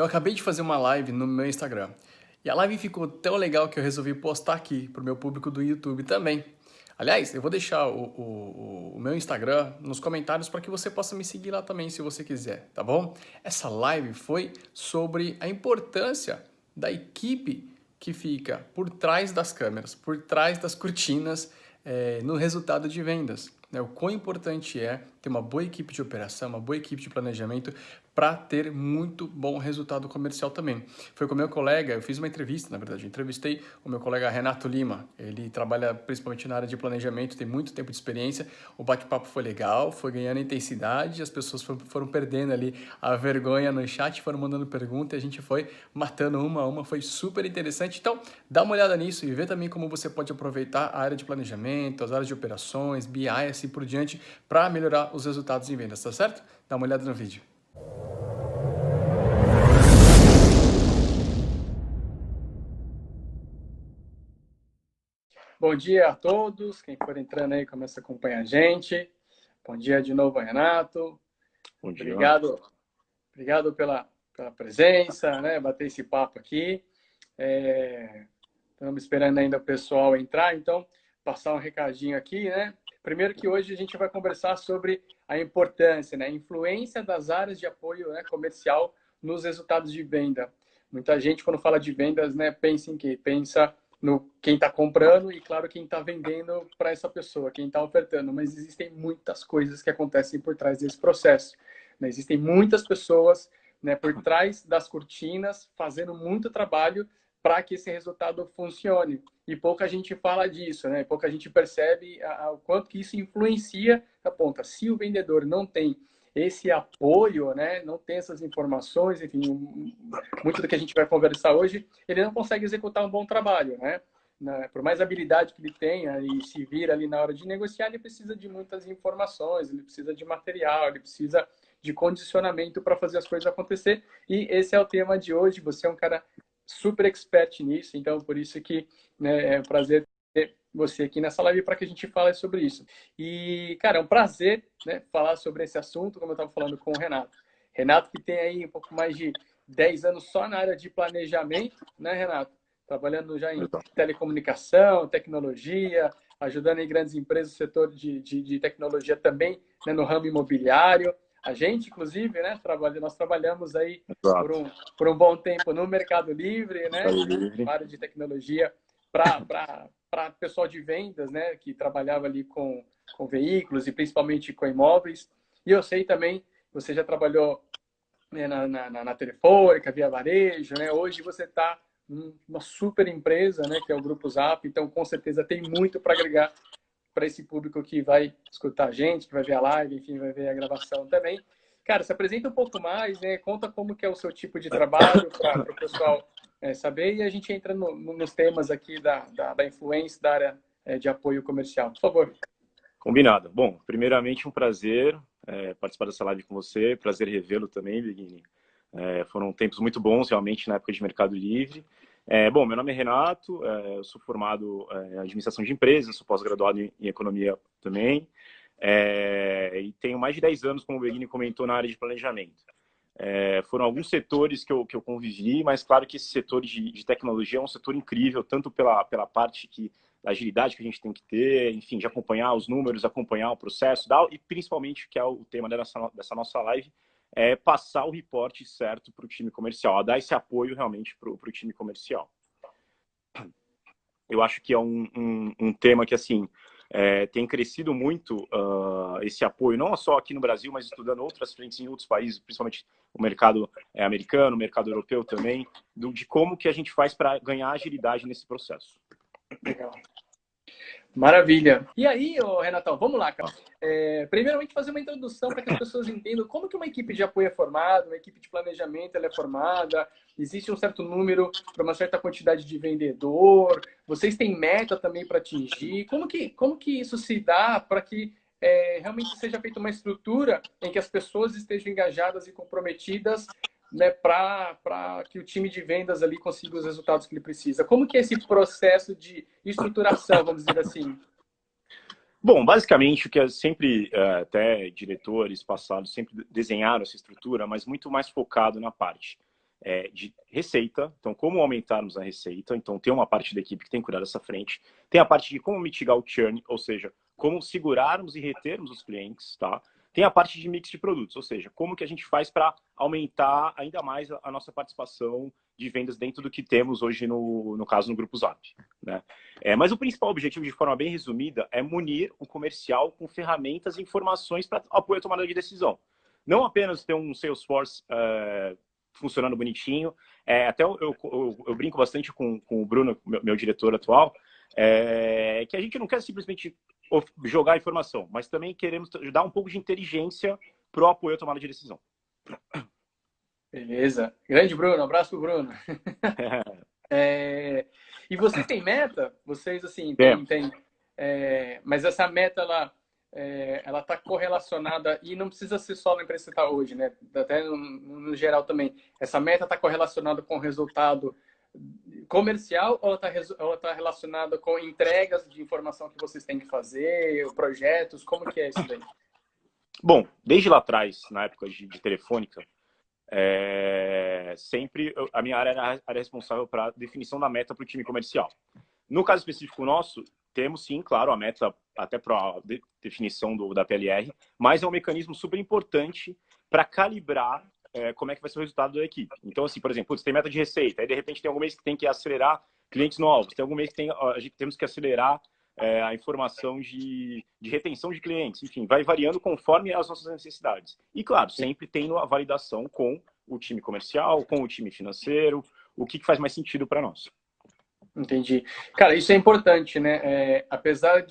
Eu acabei de fazer uma live no meu Instagram. E a live ficou tão legal que eu resolvi postar aqui pro meu público do YouTube também. Aliás, eu vou deixar o meu Instagram nos comentários para que você possa me seguir lá também, se você quiser, tá bom? Essa live foi sobre a importância da equipe que fica por trás das câmeras, por trás das cortinas, no resultado de vendas. Né? O quão importante é ter uma boa equipe de operação, uma boa equipe de planejamento para ter muito bom resultado comercial também. Foi com o meu colega, eu fiz uma entrevista, na verdade, eu entrevistei o meu colega Renato Lima. Ele trabalha principalmente na área de planejamento, tem muito tempo de experiência. O bate-papo foi legal, foi ganhando intensidade, as pessoas foram perdendo ali a vergonha no chat, foram mandando perguntas e a gente foi matando uma a uma, foi super interessante. Então, dá uma olhada nisso e vê também como você pode aproveitar a área de planejamento, as áreas de operações, BI, assim por diante, para melhorar os resultados em vendas, tá certo? Dá uma olhada no vídeo. Bom dia a todos, quem for entrando aí começa a acompanhar a gente. Bom dia de novo, Renato. Bom dia. Obrigado pela presença, né? Bater esse papo aqui. Estamos esperando ainda o pessoal entrar, então passar um recadinho aqui, né? Primeiro que hoje a gente vai conversar sobre a importância, né? A influência das áreas de apoio, né, comercial nos resultados de venda. Muita gente, quando fala de vendas, né, pensa em quê? Pensa no quem está comprando e, claro, quem está vendendo para essa pessoa, quem está ofertando. Mas existem muitas coisas que acontecem por trás desse processo. Né? Existem muitas pessoas, né, por trás das cortinas fazendo muito trabalho para que esse resultado funcione. E pouca gente fala disso, né? Pouca gente percebe o quanto que isso influencia a ponta. Se o vendedor não tem esse apoio, né, não tem essas informações, enfim, muito do que a gente vai conversar hoje, ele não consegue executar um bom trabalho, né? Por mais habilidade que ele tenha e se vira ali na hora de negociar, ele precisa de muitas informações, ele precisa de material, ele precisa de condicionamento para fazer as coisas acontecer. E esse é o tema de hoje. Você é um cara super expert nisso, então por isso que, né, é um prazer ter você aqui nessa live para que a gente fale sobre isso. E, cara, é um prazer, né, falar sobre esse assunto, como eu estava falando com o Renato. Renato que tem aí um pouco mais de 10 anos só na área de planejamento, né, Renato? Trabalhando já em Exato. telecomunicação, tecnologia, ajudando em grandes empresas no setor de tecnologia também, né, no ramo imobiliário. A gente, inclusive, né, nós trabalhamos aí por Exato. por um bom tempo no Mercado Livre, né, Mercado na Livre. área de tecnologia, para pessoal de vendas, né, que trabalhava ali com veículos e principalmente com imóveis. E eu sei também, você já trabalhou, né, na Telefônica, Via Varejo, né? Hoje você está numa super empresa, né, que é o Grupo Zap, então com certeza tem muito para agregar para esse público que vai escutar a gente, que vai ver a live, enfim, vai ver a gravação também. Cara, se apresenta um pouco mais, né? Conta como que é o seu tipo de trabalho para o pessoal saber e a gente entra nos temas aqui da influência da área de apoio comercial. Por favor. Combinado. Bom, primeiramente um prazer participar dessa live com você, prazer revê-lo também, Biguini. Foram tempos muito bons, realmente, na época de Mercado Livre. Bom, meu nome é Renato, eu sou formado em administração de empresas, sou pós-graduado em economia também, e tenho mais de 10 anos, como o Biguini comentou, na área de planejamento. Foram alguns setores que eu convivi, mas claro que esse setor de tecnologia é um setor incrível, tanto pela parte da agilidade que a gente tem que ter, enfim, de acompanhar os números, acompanhar o processo, e principalmente, que é o tema dessa nossa live, é passar o reporte certo para o time comercial, dar esse apoio realmente para o time comercial. Eu acho que é um tema que, assim, tem crescido muito esse apoio, não só aqui no Brasil, mas estudando outras frentes em outros países, principalmente o mercado americano, o mercado europeu também, de como que a gente faz para ganhar agilidade nesse processo. Legal. Maravilha. E aí, Renatão, vamos lá, cara. Primeiramente, fazer uma introdução para que as pessoas entendam como que uma equipe de apoio é formada, uma equipe de planejamento ela é formada, existe um certo número para uma certa quantidade de vendedor, vocês têm meta também para atingir. Como que isso se dá para que realmente seja feita uma estrutura em que as pessoas estejam engajadas e comprometidas, né, para que o time de vendas ali consiga os resultados que ele precisa? Como que é esse processo de estruturação, vamos dizer assim? Bom, basicamente o que sempre, até diretores passados sempre desenharam essa estrutura, mas muito mais focado na parte de receita, então como aumentarmos a receita, então tem uma parte da equipe que tem que cuidar dessa frente, tem a parte de como mitigar o churn, ou seja, como segurarmos e retermos os clientes, tá? Tem a parte de mix de produtos, ou seja, como que a gente faz para aumentar ainda mais a nossa participação de vendas dentro do que temos hoje, no caso, no Grupo Zap, né? Mas o principal objetivo, de forma bem resumida, é munir o comercial com ferramentas e informações para apoio à tomada de decisão. Não apenas ter um Salesforce funcionando bonitinho, até eu brinco bastante com o Bruno, meu diretor atual, que a gente não quer simplesmente jogar informação, mas também queremos dar um pouco de inteligência para o apoio à tomada de decisão. Beleza. Grande Bruno, abraço pro Bruno. E vocês têm meta? Vocês, assim, tem mas essa meta, ela está correlacionada, e não precisa ser só na empresa que você está hoje, né? Até no geral também. Essa meta está correlacionada com o resultado comercial ou ela tá relacionada com entregas de informação que vocês têm que fazer, projetos? Como que é isso daí? Bom, desde lá atrás, na época de Telefônica, sempre a minha área era responsável para a definição da meta para o time comercial. No caso específico nosso, temos sim, claro, a meta até para a definição da PLR, mas é um mecanismo super importante para calibrar como é que vai ser o resultado da equipe. Então, assim, por exemplo, tem meta de receita, aí de repente tem algum mês que tem que acelerar clientes novos, tem algum mês que temos que acelerar a informação de retenção de clientes, enfim, vai variando conforme as nossas necessidades. E, claro, sempre tendo a validação com o time comercial, com o time financeiro, o que faz mais sentido para nós. Entendi. Cara, isso é importante, né? Apesar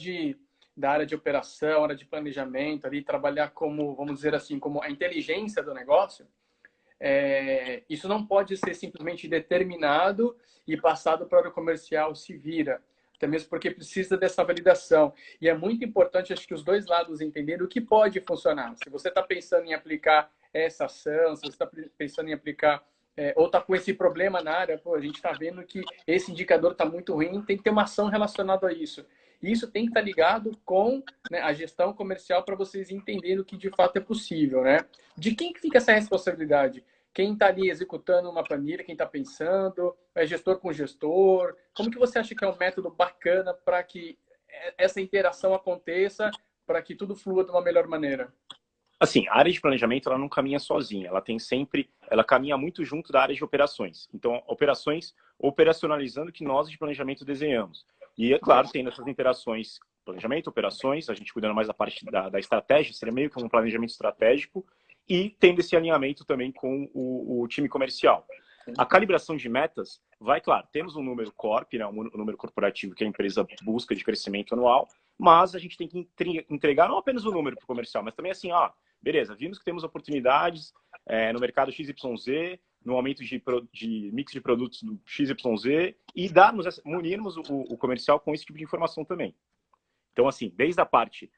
da área de operação, área de planejamento, ali trabalhar como, vamos dizer assim, como a inteligência do negócio, isso não pode ser simplesmente determinado e passado para o comercial se vira, até mesmo porque precisa dessa validação. E é muito importante, acho que os dois lados entenderem o que pode funcionar. Se você está pensando em aplicar essa ação, se você está pensando em aplicar ou está com esse problema na área, pô, a gente está vendo que esse indicador está muito ruim, tem que ter uma ação relacionada a isso. E isso tem que estar ligado com, né, a gestão comercial para vocês entenderem o que de fato é possível, né? De quem que fica essa responsabilidade? Quem está ali executando uma planilha, quem está pensando, é gestor com gestor? Como que você acha que é um método bacana para que essa interação aconteça, para que tudo flua de uma melhor maneira? Assim, a área de planejamento, ela não caminha sozinha, ela caminha muito junto da área de operações. Então, operações operacionalizando o que nós de planejamento desenhamos. E, é claro, tendo essas interações, planejamento, operações, a gente cuidando mais da parte da estratégia, seria meio que um planejamento estratégico, e tendo esse alinhamento também com o time comercial. A calibração de metas vai, claro, temos um número corp, né, um número corporativo que a empresa busca de crescimento anual, mas a gente tem que entregar não apenas o número para o comercial, mas também assim, beleza, vimos que temos oportunidades no mercado XYZ, no aumento de mix de produtos do XYZ, e munirmos o comercial com esse tipo de informação também. Então, assim, desde a parte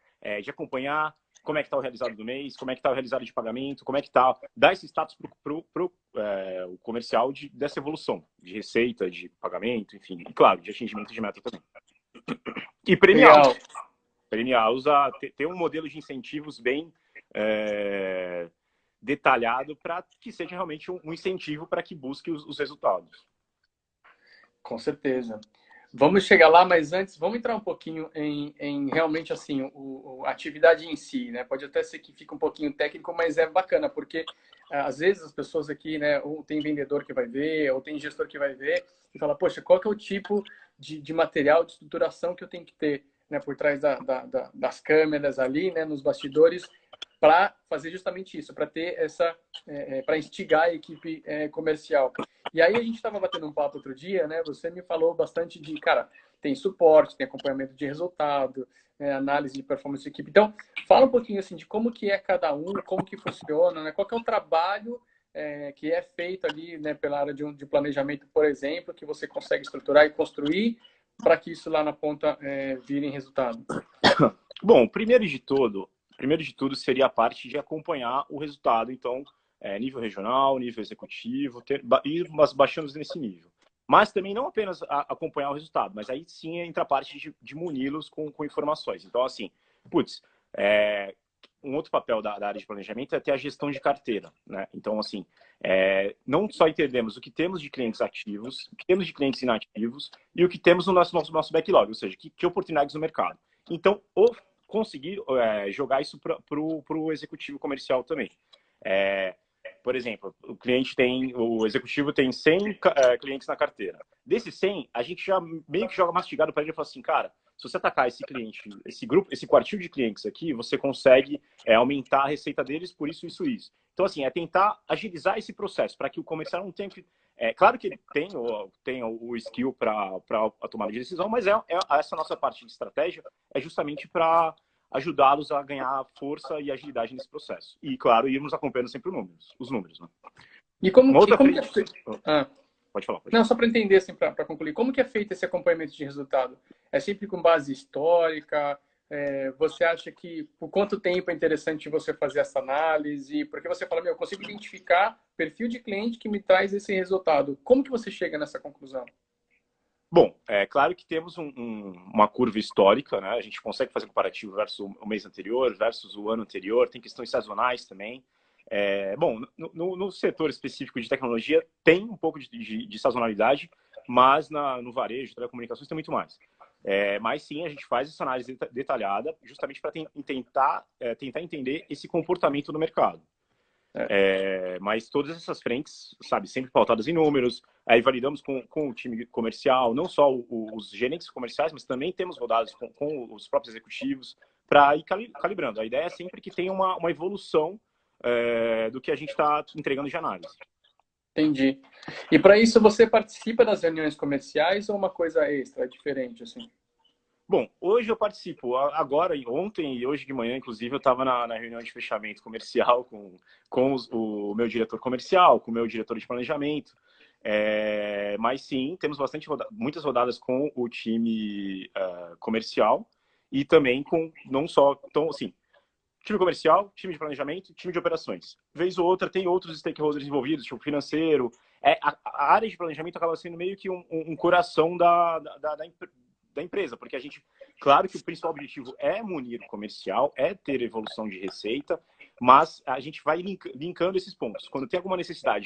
de acompanhar como é que está o realizado do mês, como é que está o realizado de pagamento, como é que está, dar esse status para o comercial dessa evolução, de receita, de pagamento, enfim, e claro, de atingimento de meta também. E premiá-los a ter um modelo de incentivos bem detalhado para que seja realmente um incentivo para que busque os resultados. Com certeza. Vamos chegar lá, mas antes, vamos entrar um pouquinho em realmente assim, a atividade em si, né? Pode até ser que fique um pouquinho técnico, mas é bacana, porque às vezes as pessoas aqui, né, ou tem vendedor que vai ver, ou tem gestor que vai ver e fala, poxa, qual que é o tipo de material, de estruturação que eu tenho que ter, né, por trás das câmeras ali, né, nos bastidores, para fazer justamente isso, para ter para instigar a equipe comercial. E aí a gente estava batendo um papo outro dia, né? Você me falou bastante de, cara, tem suporte, tem acompanhamento de resultado, análise de performance de equipe. Então, fala um pouquinho assim de como que é cada um, como que funciona, né? Qual que é o trabalho que é feito ali, né, pela área de planejamento, por exemplo, que você consegue estruturar e construir para que isso lá na ponta vire em resultado. Bom, primeiro de tudo seria a parte de acompanhar o resultado, então, nível regional, nível executivo, ir baixando nesse nível. Mas também não apenas acompanhar o resultado, mas aí sim entra a parte de muni-los com informações. Então, assim, um outro papel da área de planejamento é ter a gestão de carteira, né? Então, assim, não só entendemos o que temos de clientes ativos, o que temos de clientes inativos e o que temos no nosso backlog, ou seja, que oportunidades no mercado. Então, conseguir jogar isso para o executivo comercial também. Por exemplo, o executivo tem 100 clientes na carteira. Desses 100, a gente já meio que joga mastigado para ele e fala assim, cara, se você atacar esse cliente, esse grupo, esse quartil de clientes aqui, você consegue aumentar a receita deles por isso, isso, isso. Então, assim, é tentar agilizar esse processo para que o comercial não tenha que... claro que ele tem o skill para a tomada de decisão, mas essa nossa parte de estratégia é justamente para ajudá-los a ganhar força e agilidade nesse processo. E, claro, irmos acompanhando sempre os números. Né? E como, Uma outra que é frente... feito? Pode falar. Não, só para entender, assim, para concluir. Como que é feito esse acompanhamento de resultado? É sempre com base histórica? Você acha que por quanto tempo é interessante você fazer essa análise? Porque você fala, eu consigo identificar perfil de cliente que me traz esse resultado. Como que você chega nessa conclusão? Bom, é claro que temos uma curva histórica, né? A gente consegue fazer comparativo versus o mês anterior, versus o ano anterior, tem questões sazonais também. Bom, no setor específico de tecnologia tem um pouco de sazonalidade, mas no varejo, telecomunicações tem muito mais. Mas sim, a gente faz essa análise detalhada justamente para tentar entender esse comportamento do mercado. Mas todas essas frentes, sabe, sempre pautadas em números, aí validamos com o time comercial, não só os gerentes comerciais, mas também temos rodadas com os próprios executivos para ir calibrando. A ideia é sempre que tenha uma evolução do que a gente está entregando de análise. Entendi. E para isso você participa das reuniões comerciais ou uma coisa extra, diferente, assim? Bom, hoje eu participo. Agora, ontem e hoje de manhã, inclusive, eu estava na reunião de fechamento comercial com o meu diretor comercial, com o meu diretor de planejamento. Mas sim, temos muitas rodadas com o time comercial e também com não só... Então, assim, time comercial, time de planejamento, time de operações. Vez ou outra tem outros stakeholders envolvidos, tipo financeiro. A área de planejamento acaba sendo meio que um coração da empresa, porque a gente, claro que o principal objetivo é munir o comercial, é ter evolução de receita, mas a gente vai linkando esses pontos. Quando tem alguma necessidade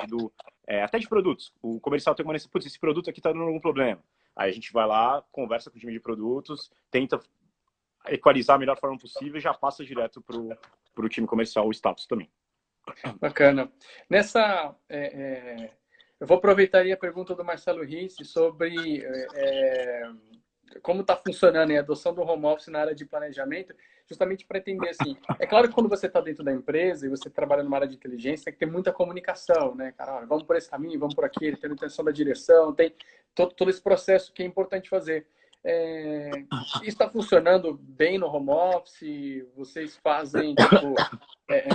até de produtos, o comercial tem uma necessidade, putz, esse produto aqui está dando algum problema. Aí a gente vai lá, conversa com o time de produtos, tenta equalizar a melhor forma possível e já passa direto para o time comercial o status também. Bacana. Eu vou aproveitar aí a pergunta do Marcelo Risse sobre como está funcionando a adoção do home office na área de planejamento, justamente para entender assim. É claro que quando você está dentro da empresa e você trabalha numa área de inteligência, tem que ter muita comunicação, né, cara? Vamos por esse caminho, vamos por aquele, tem a intenção da direção, tem todo esse processo que é importante fazer. Está funcionando bem no home office? Vocês fazem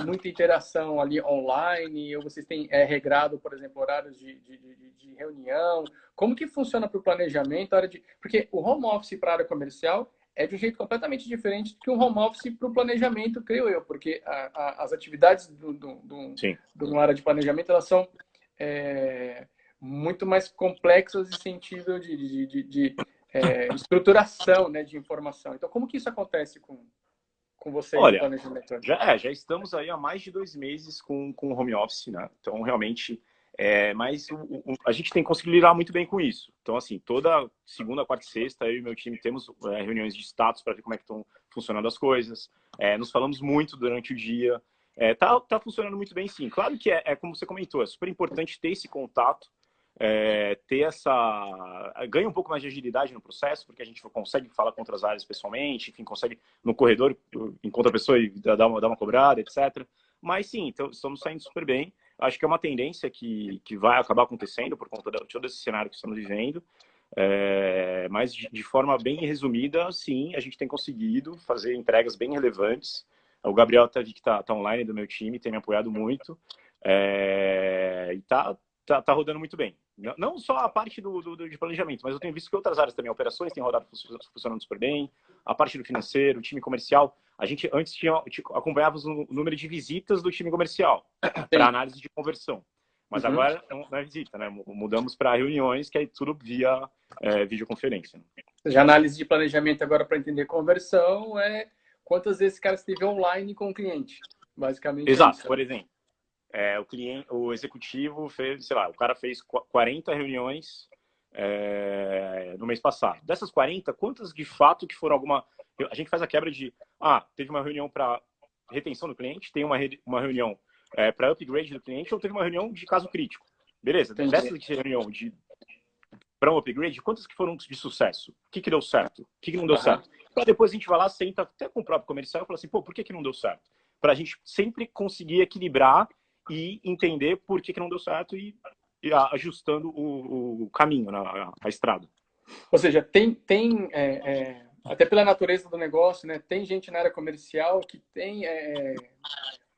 muita interação ali online? Ou vocês têm regrado, por exemplo, horários de reunião? Como que funciona para o planejamento? Porque o home office para a área comercial é de um jeito completamente diferente do que um home office para o planejamento, creio eu, porque as atividades de uma área de planejamento elas são muito mais complexas em sentido de estruturação, né, de informação. Então, como que isso acontece com vocês no Olha, planejamento? já estamos aí há mais de 2 meses com o home office, né? Então, realmente, mas a gente tem conseguido lidar muito bem com isso. Então, assim, toda segunda, quarta e sexta, eu e meu time temos reuniões de status para ver como é que estão funcionando as coisas. Nos falamos muito durante o dia. Tá funcionando muito bem, sim. Claro que como você comentou, é super importante ter esse contato, ganha um pouco mais de agilidade no processo, porque a gente consegue falar com outras áreas pessoalmente, enfim, consegue no corredor, encontra a pessoa e dar uma cobrada, etc. Mas sim, então, estamos saindo super bem. Acho que é uma tendência que vai acabar acontecendo por conta de todo esse cenário que estamos vivendo. Mas de forma bem resumida, sim, a gente tem conseguido fazer entregas bem relevantes. O Gabriel que está online do meu time, tem me apoiado muito. E tá rodando muito bem. Não só a parte de planejamento, mas eu tenho visto que outras áreas também, operações têm rodado funcionando super bem, a parte do financeiro, o time comercial. A gente antes acompanhava o número de visitas do time comercial para análise de conversão. Mas agora não é visita, né? Mudamos para reuniões, que é tudo via videoconferência. Já análise de planejamento agora para entender conversão quantas vezes esse cara esteve online com o cliente. Basicamente é Exato, isso. por exemplo, o cliente, o executivo fez, sei lá, o cara fez 40 reuniões no mês passado. Dessas 40, quantas de fato que foram alguma... A gente faz a quebra de, teve uma reunião para retenção do cliente, tem uma reunião para upgrade do cliente, ou teve uma reunião de caso crítico. Beleza, Entendi. dessa reunião para um upgrade, quantas que foram de sucesso? O que deu certo? O que não deu certo? Para depois a gente vai lá, senta até com o próprio comercial e fala assim, pô, por que não deu certo? Para a gente sempre conseguir equilibrar e entender por que não deu certo e ajustando o caminho, a estrada. Ou seja, até pela natureza do negócio, né? Tem gente na área comercial que tem,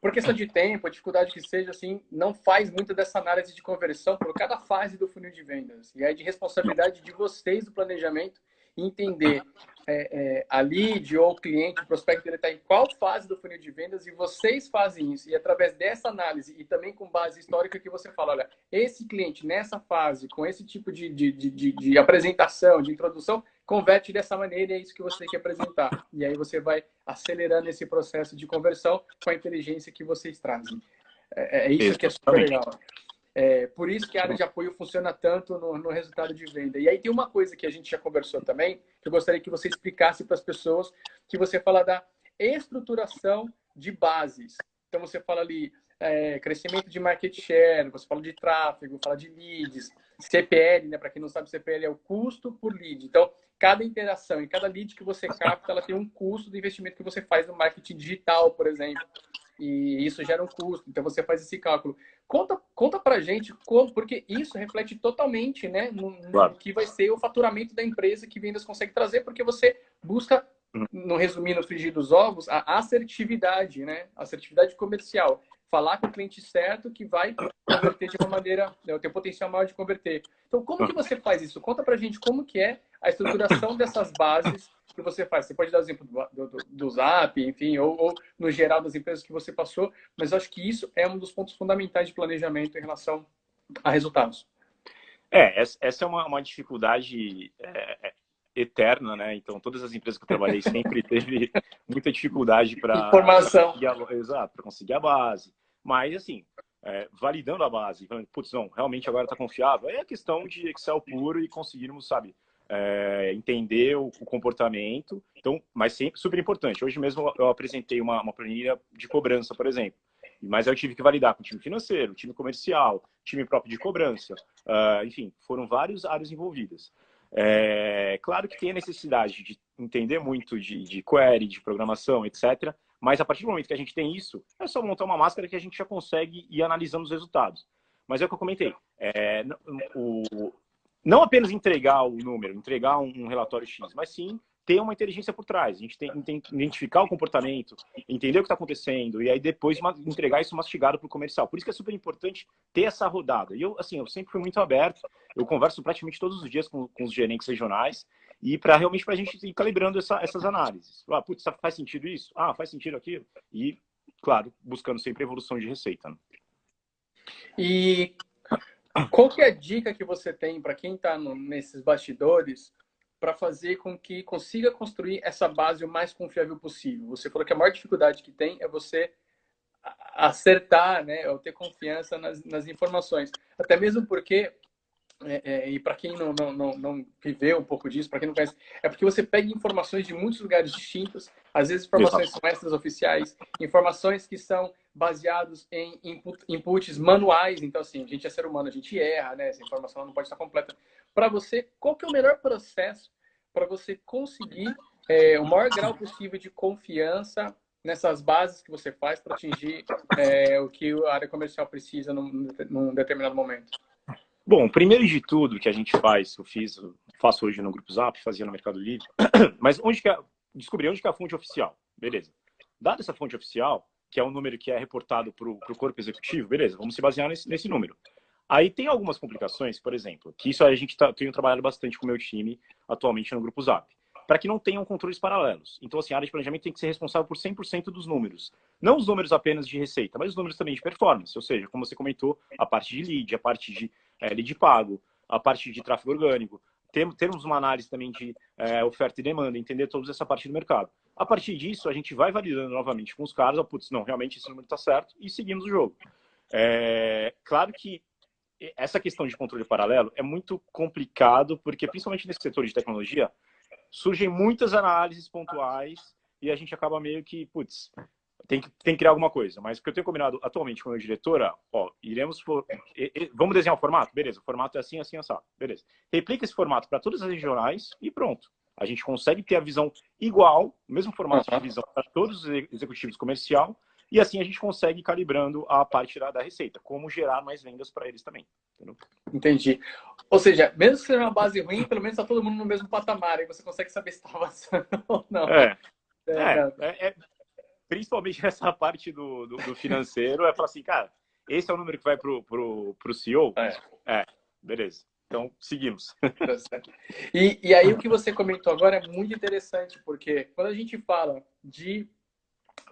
por questão de tempo, a dificuldade que seja, assim, não faz muito dessa análise de conversão por cada fase do funil de vendas. E é de responsabilidade de vocês do planejamento entender a lead ou o cliente, o prospecto, ele está em qual fase do funil de vendas e vocês fazem isso. E através dessa análise e também com base histórica que você fala, olha, esse cliente nessa fase, com esse tipo de apresentação, de introdução, converte dessa maneira e é isso que você tem que apresentar. E aí você vai acelerando esse processo de conversão com a inteligência que vocês trazem. É isso que é super legal. Por isso que a área de apoio funciona tanto no resultado de venda. E aí tem uma coisa que a gente já conversou também, que eu gostaria que você explicasse para as pessoas, que você fala da estruturação de bases. Então você fala ali crescimento de market share, você fala de tráfego, fala de leads, CPL, né? Para quem não sabe, CPL é o custo por lead. Então, cada interação e cada lead que você capta, ela tem um custo do investimento que você faz no marketing digital, por exemplo. E isso gera um custo. Então você faz esse cálculo. Conta pra gente como, porque isso reflete totalmente, né, no que vai ser o faturamento da empresa que vendas consegue trazer, porque você busca, no resumir, no frigir dos ovos, a assertividade, né? Assertividade comercial. Falar com o cliente certo que vai converter de uma maneira, tem o potencial maior de converter. Então, como que você faz isso? Conta pra gente como que é a estruturação dessas bases que você faz. Você pode dar o exemplo do Zap, enfim, ou no geral das empresas que você passou, mas eu acho que isso é um dos pontos fundamentais de planejamento em relação a resultados. Essa é uma dificuldade eterna, né? Então, todas as empresas que eu trabalhei sempre teve muita dificuldade para conseguir a base. Mas, assim, validando a base, falando, putz, não, realmente agora está confiável, é a questão de Excel puro e conseguirmos, sabe, entender o comportamento. Então, mas sempre super importante. Hoje mesmo eu apresentei uma planilha de cobrança, por exemplo. Mas eu tive que validar com o time financeiro, time comercial, time próprio de cobrança. Enfim, foram várias áreas envolvidas. Claro que tem a necessidade de entender muito de query, de programação, etc. Mas a partir do momento que a gente tem isso, é só montar uma máscara que a gente já consegue ir analisando os resultados. Mas é o que eu comentei. Não apenas entregar o número, entregar um relatório X, mas sim ter uma inteligência por trás. A gente tem que identificar o comportamento, entender o que está acontecendo e aí depois entregar isso mastigado para o comercial. Por isso que é super importante ter essa rodada. E eu sempre fui muito aberto. Eu converso praticamente todos os dias com os gerentes regionais e realmente para a gente ir calibrando essas análises. Putz, faz sentido isso? Faz sentido aquilo? E, claro, buscando sempre evolução de receita. Né? E qual que é a dica que você tem para quem está nesses bastidores para fazer com que consiga construir essa base o mais confiável possível? Você falou que a maior dificuldade que tem é você acertar, né, ou ter confiança nas informações. Até mesmo porque, e para quem não viveu um pouco disso, para quem não conhece, é porque você pega informações de muitos lugares distintos, às vezes informações são extras oficiais, informações que são baseados em inputs manuais. Então, assim, a gente é ser humano, a gente erra, né? Essa informação não pode estar completa. Para você, qual que é o melhor processo para você conseguir o maior grau possível de confiança nessas bases que você faz para atingir o que a área comercial precisa num determinado momento? Bom, primeiro de tudo que a gente faz, faço hoje no Grupo Zap, fazia no Mercado Livre, mas descobrir onde que é a fonte oficial, beleza. Dada essa fonte oficial, que é um número que é reportado para o corpo executivo, beleza, vamos se basear nesse número. Aí tem algumas complicações, por exemplo, que isso a gente tem trabalhado bastante com o meu time atualmente no Grupo Zap, para que não tenham controles paralelos. Então, assim, a área de planejamento tem que ser responsável por 100% dos números. Não os números apenas de receita, mas os números também de performance. Ou seja, como você comentou, a parte de lead, a parte de lead pago, a parte de tráfego orgânico. Termos uma análise também de oferta e demanda, entender toda essa parte do mercado. A partir disso, a gente vai validando novamente com os caras, ó, putz, não, realmente esse número está certo, e seguimos o jogo. Claro que essa questão de controle paralelo é muito complicado, porque principalmente nesse setor de tecnologia, surgem muitas análises pontuais e a gente acaba meio que, putz, tem que criar alguma coisa. Mas o que eu tenho combinado atualmente com a minha diretora, ó, vamos desenhar o formato? Beleza, o formato é assim, assim, assado. Beleza. Replica esse formato para todas as regionais e pronto. A gente consegue ter a visão igual, o mesmo formato de visão para todos os executivos comercial, e assim a gente consegue ir calibrando a parte da receita, como gerar mais vendas para eles também. Entendeu? Entendi. Ou seja, mesmo que seja uma base ruim, pelo menos está todo mundo no mesmo patamar, e você consegue saber se está avançando ou não. Principalmente nessa parte do financeiro, falar assim, cara, esse é o número que vai pro CEO? Beleza. Então, seguimos. E aí o que você comentou agora é muito interessante, porque quando a gente fala de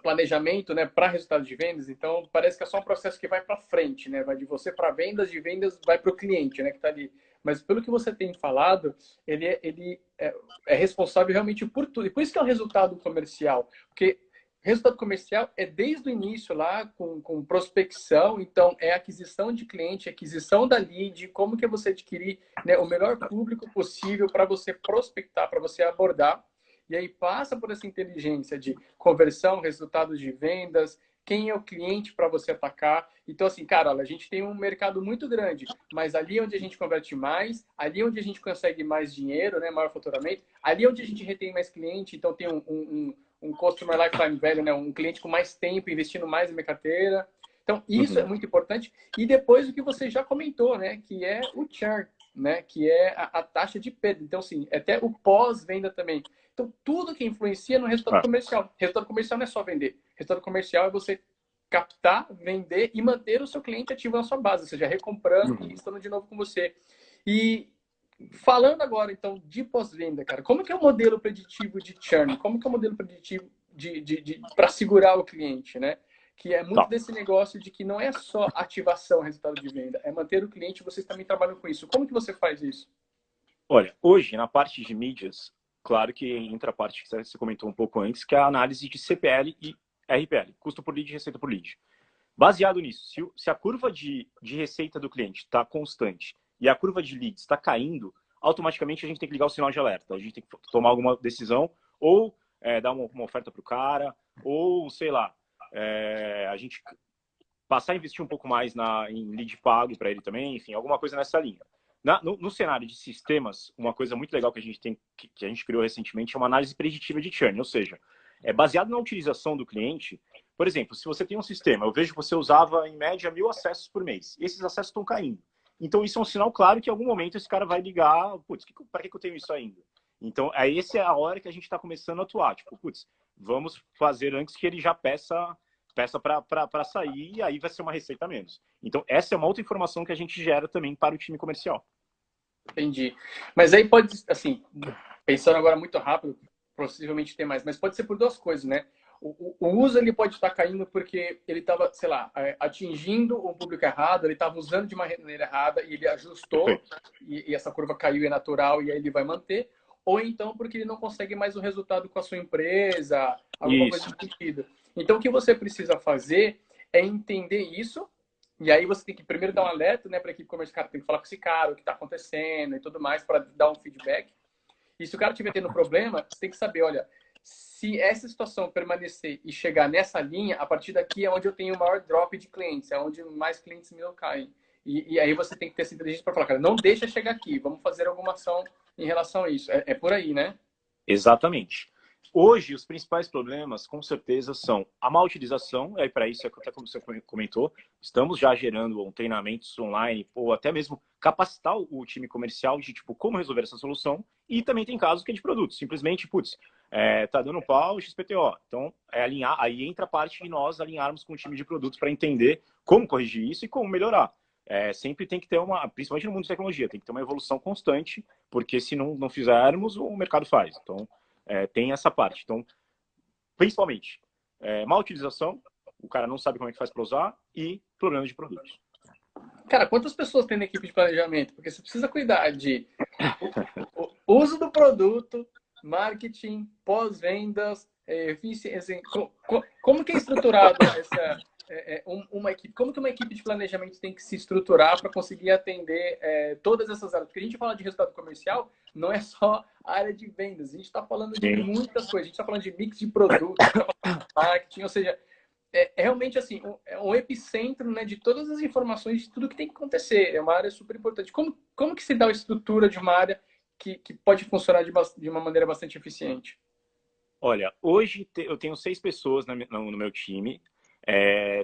planejamento, né, para resultado de vendas, então parece que é só um processo que vai para frente, né, vai de você para vendas, de vendas vai para o cliente, né, que está ali. Mas pelo que você tem falado, ele é responsável realmente por tudo. E por isso que é um resultado comercial, porque resultado comercial é desde o início lá, com prospecção, então é aquisição de cliente, aquisição da lead, como que você adquirir, né, o melhor público possível para você prospectar, para você abordar. E aí passa por essa inteligência de conversão, resultados de vendas, quem é o cliente para você atacar. Então, assim, cara, olha, a gente tem um mercado muito grande, mas ali onde a gente converte mais, ali onde a gente consegue mais dinheiro, né, maior faturamento, ali onde a gente retém mais cliente, então tem um Customer Lifetime Value, né, um cliente com mais tempo, investindo mais na minha carteira. Então, isso é muito importante. E depois o que você já comentou, né, que é o churn, né, que é a taxa de perda. Então, assim, até o pós-venda também. Então, tudo que influencia no resultado comercial. Resultado comercial não é só vender. Resultado comercial é você captar, vender e manter o seu cliente ativo na sua base, ou seja, recomprando e estando de novo com você. E falando agora, então, de pós-venda, cara, como que é o modelo preditivo de churn? Como que é o modelo preditivo para segurar o cliente, né? Que é muito desse negócio de que não é só ativação, resultado de venda, é manter o cliente, vocês também trabalham com isso. Como que você faz isso? Olha, hoje, na parte de mídias, claro que entra a parte que você comentou um pouco antes, que é a análise de CPL e RPL, custo por lead e receita por lead. Baseado nisso, se a curva de receita do cliente está constante e a curva de leads está caindo, automaticamente a gente tem que ligar o sinal de alerta. A gente tem que tomar alguma decisão, ou dar uma oferta para o cara, ou, sei lá, a gente passar a investir um pouco mais em lead pago para ele também, enfim, alguma coisa nessa linha. No cenário de sistemas, uma coisa muito legal que a gente tem, que a gente criou recentemente, é uma análise preditiva de churn, ou seja, é baseado na utilização do cliente. Por exemplo, se você tem um sistema, eu vejo que você usava em média 1.000 acessos por mês, e esses acessos estão caindo. Então isso é um sinal claro que em algum momento esse cara vai ligar, putz, para que eu tenho isso ainda? Então, essa é a hora que a gente está começando a atuar. Tipo, putz, vamos fazer antes que ele já peça para sair, e aí vai ser uma receita a menos. Então, essa é uma outra informação que a gente gera também para o time comercial. Entendi. Mas aí pode, assim, pensando agora muito rápido, possivelmente tem mais, mas pode ser por duas coisas, né? O uso ele pode estar caindo porque ele estava, sei lá, atingindo o público errado, ele estava usando de uma maneira errada e ele ajustou e essa curva caiu, é natural, e aí ele vai manter. Ou então porque ele não consegue mais o resultado com a sua empresa, alguma coisa do sentido. Então, o que você precisa fazer é entender isso, e aí você tem que primeiro dar um alerta, né, para a equipe comercial, cara, tem que falar com esse cara, o que está acontecendo e tudo mais, para dar um feedback. E se o cara estiver tendo problema, você tem que saber, olha, se essa situação permanecer e chegar nessa linha, a partir daqui é onde eu tenho o maior drop de clientes, é onde mais clientes meus caem. E aí você tem que ter essa inteligência para falar, cara, não deixa chegar aqui, vamos fazer alguma ação em relação a isso. É por aí, né? Exatamente. Hoje, os principais problemas, com certeza, são a má utilização, e para isso, até como você comentou, estamos já gerando treinamentos online, ou até mesmo capacitar o time comercial de, tipo, como resolver essa solução, e também tem casos que é de produto, simplesmente, putz, tá dando pau, XPTO. Então, alinhar, aí entra a parte de nós alinharmos com o time de produtos para entender como corrigir isso e como melhorar. Sempre tem que ter principalmente no mundo de tecnologia, tem que ter uma evolução constante, porque se não fizermos, o mercado faz. Então, tem essa parte. Então, principalmente, má utilização, o cara não sabe como é que faz para usar, e problemas de produtos. Cara, quantas pessoas tem na equipe de planejamento? Porque você precisa cuidar de uso do produto, marketing, pós-vendas, assim, como que é estruturado uma equipe? Como que uma equipe de planejamento tem que se estruturar para conseguir atender todas essas áreas? Porque a gente fala de resultado comercial, não é só a área de vendas. A gente está falando de Sim. muitas coisas. A gente está falando de mix de produtos, a gente tá falando de marketing, ou seja, é realmente assim, um epicentro, né, de todas as informações, de tudo que tem que acontecer. É uma área super importante. Como que se dá a estrutura de uma área que pode funcionar de uma maneira bastante eficiente? Olha, hoje eu tenho 6 pessoas no meu time.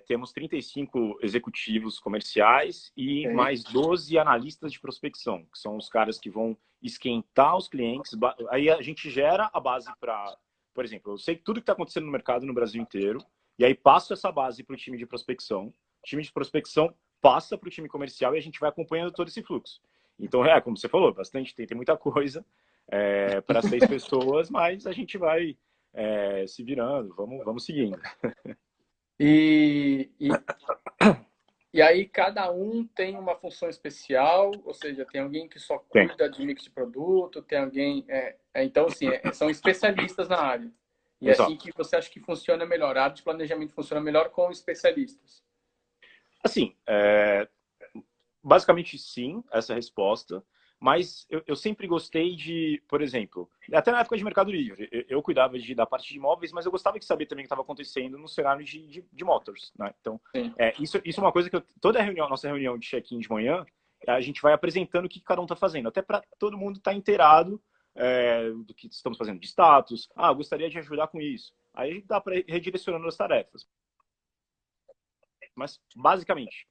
Temos 35 executivos comerciais e Okay. mais 12 analistas de prospecção, que são os caras que vão esquentar os clientes. Aí a gente gera a base para, por exemplo, eu sei tudo que está acontecendo no mercado no Brasil inteiro, e aí passo essa base para o time de prospecção. O time de prospecção passa para o time comercial e a gente vai acompanhando todo esse fluxo. Então, como você falou, bastante, tem muita coisa para 6 pessoas, mas a gente vai se virando, vamos seguindo. E, e, e aí cada um tem uma função especial, ou seja, tem alguém que só Tem, cuida de mix de produto, tem alguém. Então, assim, são especialistas na área. E é assim exato. que você acha que funciona melhor. A área de planejamento funciona melhor com especialistas. Assim, basicamente sim, essa é a resposta. Mas eu sempre gostei de, por exemplo, até na época de Mercado Livre, eu cuidava da parte de imóveis, mas eu gostava de saber também o que estava acontecendo no cenário de motors, né? Então, Sim. isso é uma coisa que toda reunião, nossa reunião de check-in de manhã, a gente vai apresentando o que cada um está fazendo, até para todo mundo estar inteirado do que estamos fazendo de status. Ah, eu gostaria de ajudar com isso. Aí dá para redirecionando as tarefas. Mas, basicamente,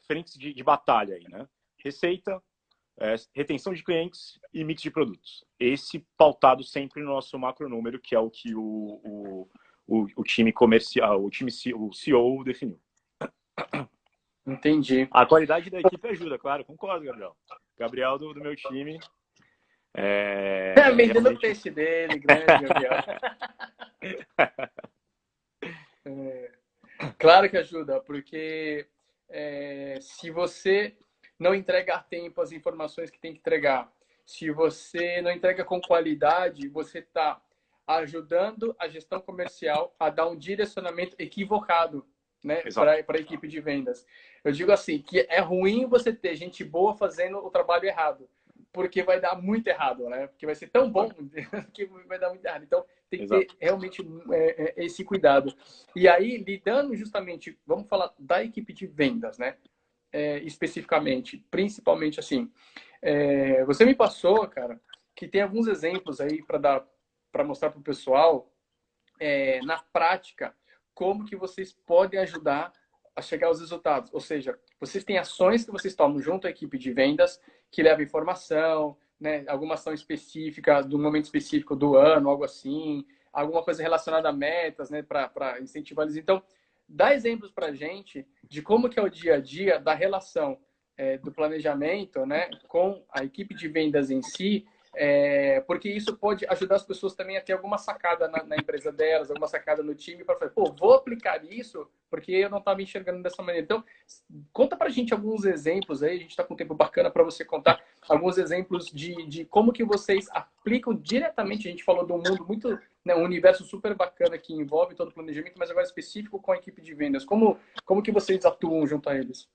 frentes de batalha aí, né? Receita, retenção de clientes e mix de produtos. Esse pautado sempre no nosso macro número, que é o que o time comercial, o CEO definiu. Entendi. A qualidade da equipe ajuda, claro, concordo, Gabriel. Gabriel do meu time Vendendo o realmente. peixe dele, grande, Gabriel. Claro que ajuda, porque se você não entrega a tempo as informações que tem que entregar, se você não entrega com qualidade, você está ajudando a gestão comercial a dar um direcionamento equivocado, né, para Exato. a equipe de vendas. Eu digo assim, que é ruim você ter gente boa fazendo o trabalho errado, porque vai dar muito errado, né? Porque vai ser tão bom que vai dar muito errado. Então, tem que ter Exato. realmente esse cuidado. E aí, lidando justamente, vamos falar da equipe de vendas, né? Especificamente, principalmente assim, você me passou, cara, que tem alguns exemplos aí para mostrar para o pessoal, na prática, como que vocês podem ajudar a chegar aos resultados. Ou seja, vocês têm ações que vocês tomam junto à equipe de vendas, que leva informação, né, alguma ação específica, do momento específico do ano, algo assim, alguma coisa relacionada a metas, né, para incentivar eles. Então, dá exemplos para a gente de como que é o dia a dia da relação do planejamento, né, com a equipe de vendas em si, porque isso pode ajudar as pessoas também a ter alguma sacada na empresa delas, alguma sacada no time para falar, pô, vou aplicar isso porque eu não estava enxergando dessa maneira. Então, conta para a gente alguns exemplos aí, a gente está com um tempo bacana para você contar alguns exemplos de como que vocês aplicam diretamente, a gente falou de um mundo muito, né, um universo super bacana que envolve todo o planejamento, mas agora específico com a equipe de vendas. Como que vocês atuam junto a eles?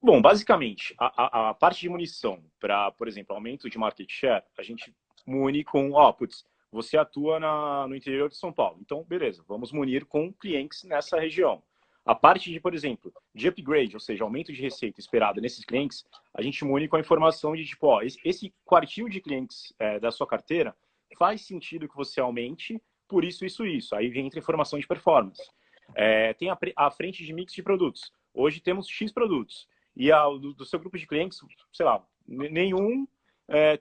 Bom, basicamente, a parte de munição para, por exemplo, aumento de market share, a gente mune com, putz, você atua no interior de São Paulo. Então, beleza, vamos munir com clientes nessa região. A parte de, por exemplo, de upgrade, ou seja, aumento de receita esperada nesses clientes, a gente mune com a informação de, tipo, esse quartil de clientes da sua carteira faz sentido que você aumente por isso, isso, isso. Aí entra informação de performance. Tem a frente de mix de produtos. Hoje temos X produtos. E do seu grupo de clientes, sei lá, nenhum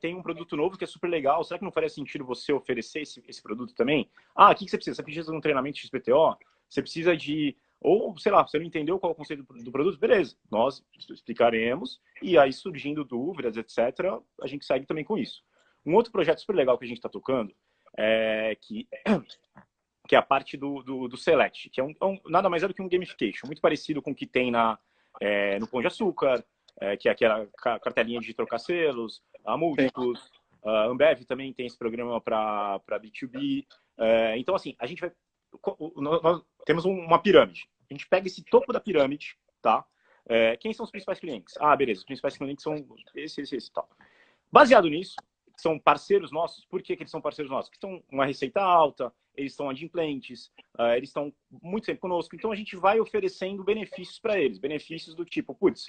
tem um produto novo que é super legal. Será que não faria sentido você oferecer esse produto também? O que você precisa? Você precisa de um treinamento de XPTO? Você precisa de... Ou, sei lá, você não entendeu qual é o conceito do produto? Beleza, nós explicaremos. E aí, surgindo dúvidas, etc., a gente segue também com isso. Um outro projeto super legal que a gente está tocando que é a parte do Select, que nada mais é do que um gamification, muito parecido com o que tem no Pão de Açúcar, que é aquela cartelinha de trocar selos, a Sim. múltiplos. A Ambev também tem esse programa para B2B. Então, assim, a gente vai... Nós temos uma pirâmide. A gente pega esse topo da pirâmide, tá? Quem são os principais clientes? Ah, beleza, os principais clientes são esse, tal. Baseado nisso, são parceiros nossos. Por que eles são parceiros nossos? Porque estão uma receita alta, eles estão adimplentes, eles estão muito tempo conosco. Então, a gente vai oferecendo benefícios para eles. Benefícios do tipo, putz,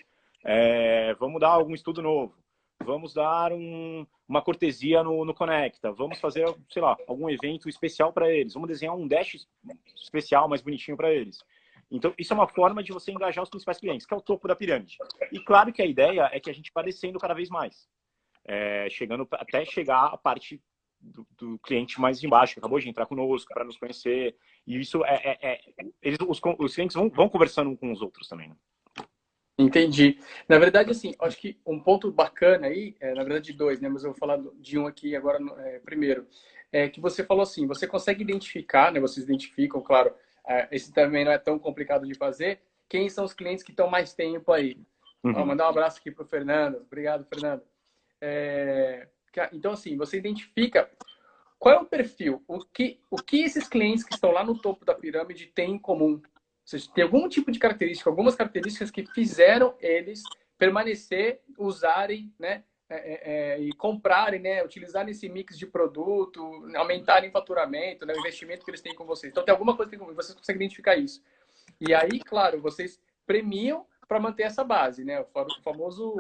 vamos dar algum estudo novo, vamos dar uma cortesia no Conecta, vamos fazer, sei lá, algum evento especial para eles, vamos desenhar um dash especial, mais bonitinho para eles. Então, isso é uma forma de você engajar os principais clientes, que é o topo da pirâmide. E claro que a ideia é que a gente vá descendo cada vez mais, chegando até chegar a parte do cliente mais embaixo, que acabou de entrar conosco para nos conhecer. E isso os clientes vão conversando uns com os outros também, né? Entendi. Na verdade, assim, acho que um ponto bacana aí, na verdade dois, né? Mas eu vou falar de um aqui agora primeiro. Que você falou assim, você consegue identificar, né? Vocês identificam, claro, esse também não é tão complicado de fazer, quem são os clientes que estão mais tempo aí. Uhum. Mandar um abraço aqui para o Fernando. Obrigado, Fernando. Então, assim, você identifica qual é o perfil, o que esses clientes que estão lá no topo da pirâmide têm em comum. Ou seja, tem algum tipo de característica, algumas características que fizeram eles permanecer, usarem, né, e comprarem, né, utilizarem esse mix de produto, aumentarem o faturamento, né, o investimento que eles têm com vocês. Então, tem alguma coisa que tem com vocês conseguem identificar isso. E aí, claro, vocês premiam para manter essa base, né? O famoso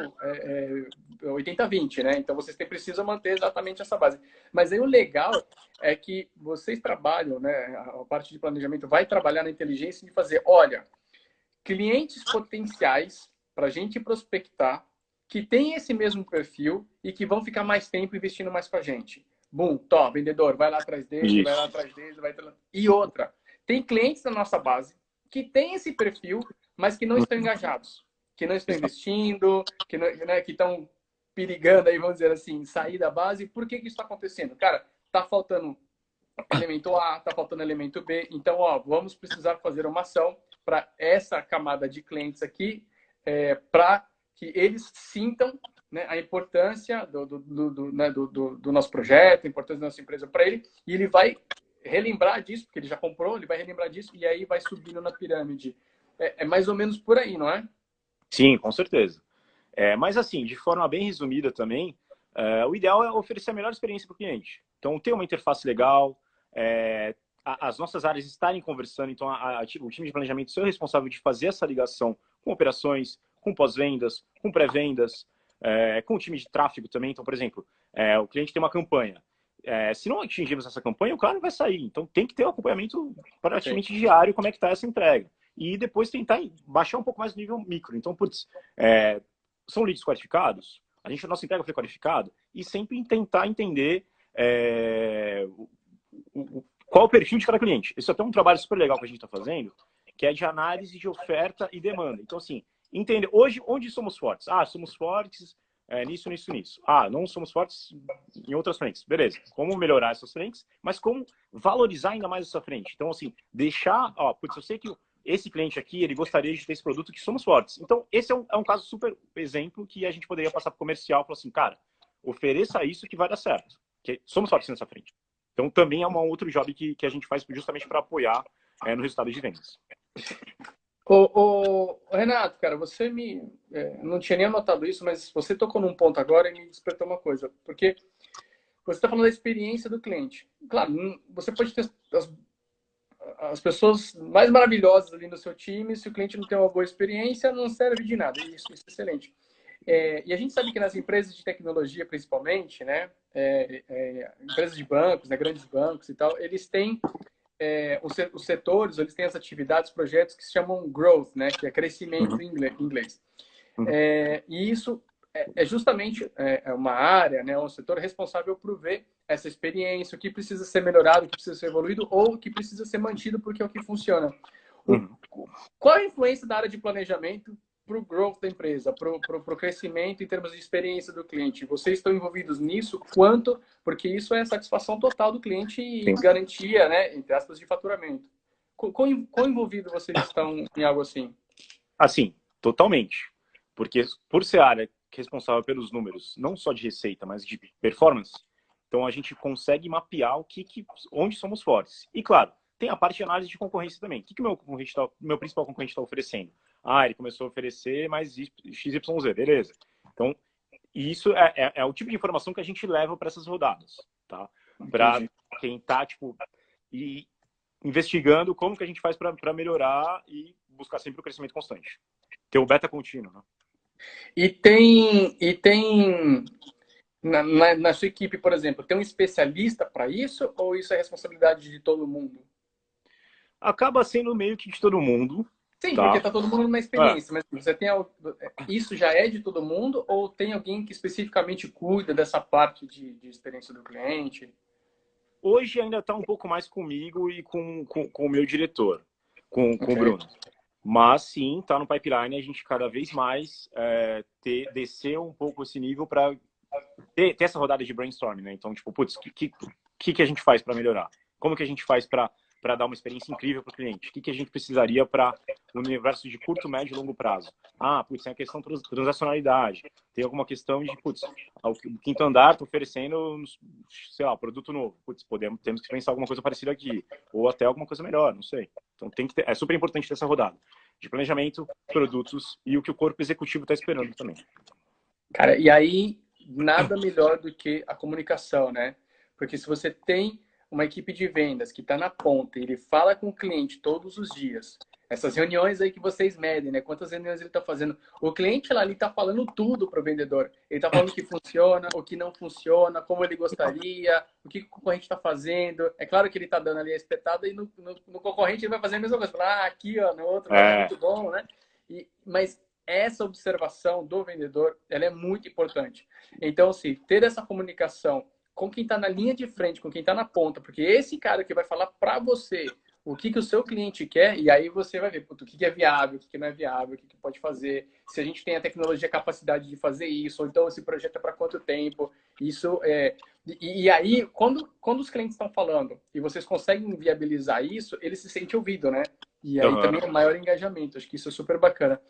80-20, né? Então, vocês precisam manter exatamente essa base. Mas aí o legal é que vocês trabalham, né? A parte de planejamento vai trabalhar na inteligência de fazer, olha, clientes potenciais para a gente prospectar que tem esse mesmo perfil e que vão ficar mais tempo investindo mais com a gente. Bum, top, vendedor, vai lá atrás dele, Isso. vai lá atrás dele, E outra, tem clientes da nossa base que tem esse perfil, mas que não estão engajados, que não estão investindo, que estão perigando aí, vamos dizer assim, sair da base. Por que isso está acontecendo? Cara, tá faltando elemento A, tá faltando elemento B. Então, vamos precisar fazer uma ação para essa camada de clientes aqui, para que eles sintam, né, a importância do nosso projeto, a importância da nossa empresa para ele, e ele vai relembrar disso, porque ele já comprou, ele vai relembrar disso, e aí vai subindo na pirâmide. É mais ou menos por aí, não é? Sim, com certeza. Mas assim, de forma bem resumida também, o ideal é oferecer a melhor experiência para o cliente. Então, ter uma interface legal, as nossas áreas estarem conversando, então o time de planejamento ser o responsável de fazer essa ligação com operações, com pós-vendas, com pré-vendas, com o time de tráfego também. Então, por exemplo, o cliente tem uma campanha. Se não atingirmos essa campanha, o cara não vai sair. Então, tem que ter um acompanhamento praticamente diário, como é que está essa entrega. E depois tentar baixar um pouco mais o nível micro. Então, putz, são leads qualificados? A nossa entrega foi qualificada? E sempre tentar entender qual é o perfil de cada cliente. Isso é até um trabalho super legal que a gente está fazendo, que é de análise de oferta e demanda. Então, assim, entender hoje onde somos fortes. Somos fortes nisso. Não somos fortes em outras frentes. Beleza. Como melhorar essas frentes, mas como valorizar ainda mais essa frente. Então, assim, deixar... putz, eu sei que esse cliente aqui, ele gostaria de ter esse produto que somos fortes. Então, esse é um caso super exemplo que a gente poderia passar para o comercial e falar assim, cara, ofereça isso que vai dar certo. Que somos fortes nessa frente. Então, também é um outro job que a gente faz justamente para apoiar no resultado de vendas. Renato, cara, você não tinha nem anotado isso, mas você tocou num ponto agora e me despertou uma coisa. Porque você está falando da experiência do cliente. Claro, você pode ter as pessoas mais maravilhosas ali no seu time, se o cliente não tem uma boa experiência, não serve de nada. Isso é excelente. E a gente sabe que nas empresas de tecnologia, principalmente, né, empresas de bancos, né, grandes bancos e tal, eles têm os setores, eles têm as atividades, projetos que se chamam growth, né, que é crescimento em inglês. E isso é justamente uma área, né, um setor responsável por ver essa experiência, o que precisa ser melhorado, o que precisa ser evoluído ou o que precisa ser mantido porque é o que funciona. Qual a influência da área de planejamento para o growth da empresa, para o crescimento em termos de experiência do cliente? Vocês estão envolvidos nisso? Quanto? Porque isso é satisfação total do cliente e garantia, né, entre aspas, de faturamento. Quão envolvido vocês estão em algo assim? Assim, totalmente. Porque por ser área responsável pelos números, não só de receita, mas de performance. Então a gente consegue mapear onde somos fortes. E claro, tem a parte de análise de concorrência também. O que o meu principal concorrente está oferecendo? Ah, ele começou a oferecer mais XYZ, beleza. Então, isso é o tipo de informação que a gente leva para essas rodadas, tá? Para quem está, tipo, investigando como que a gente faz para melhorar e buscar sempre o crescimento constante. Ter o beta contínuo, né? E tem na sua equipe, por exemplo, tem um especialista para isso ou isso é responsabilidade de todo mundo? Acaba sendo meio que de todo mundo, Sim, porque tá? está todo mundo numa experiência, mas você tem isso já é de todo mundo ou tem alguém que especificamente cuida dessa parte de experiência do cliente? Hoje ainda está um pouco mais comigo e com o meu diretor, com o Ok. Bruno. Mas sim, está no pipeline a gente cada vez mais descer um pouco esse nível para ter essa rodada de brainstorming, né? Então, tipo, putz, o que a gente faz para melhorar? Como que a gente faz para dar uma experiência incrível para o cliente? O que a gente precisaria para o universo de curto, médio e longo prazo? Ah, putz, tem a questão de transacionalidade. Tem alguma questão de, putz, o quinto andar está oferecendo, sei lá, produto novo. Putz, temos que pensar alguma coisa parecida aqui. Ou até alguma coisa melhor, não sei. Então, é super importante ter essa rodada de planejamento, produtos e o que o corpo executivo está esperando também. Cara, e aí nada melhor do que a comunicação, né? Porque se você tem uma equipe de vendas que está na ponta, ele fala com o cliente todos os dias, essas reuniões aí que vocês medem, né? Quantas reuniões ele está fazendo? O cliente lá ali está falando tudo para o vendedor. Ele está falando o que funciona, o que não funciona, como ele gostaria, o que o concorrente está fazendo. É claro que ele está dando ali a espetada e no concorrente ele vai fazer a mesma coisa. Ah, aqui, ó, no outro lá tá muito bom, né? Mas essa observação do vendedor, ela é muito importante. Então, assim, ter essa comunicação com quem está na linha de frente, com quem está na ponta, porque esse cara que vai falar para você o que o seu cliente quer, e aí você vai ver o que é viável, o que não é viável, o que pode fazer, se a gente tem a tecnologia, a capacidade de fazer isso, ou então esse projeto é para quanto tempo. Isso é. E aí, quando os clientes estão falando e vocês conseguem viabilizar isso, ele se sente ouvido, né? E aí também é maior engajamento. Acho que isso é super bacana.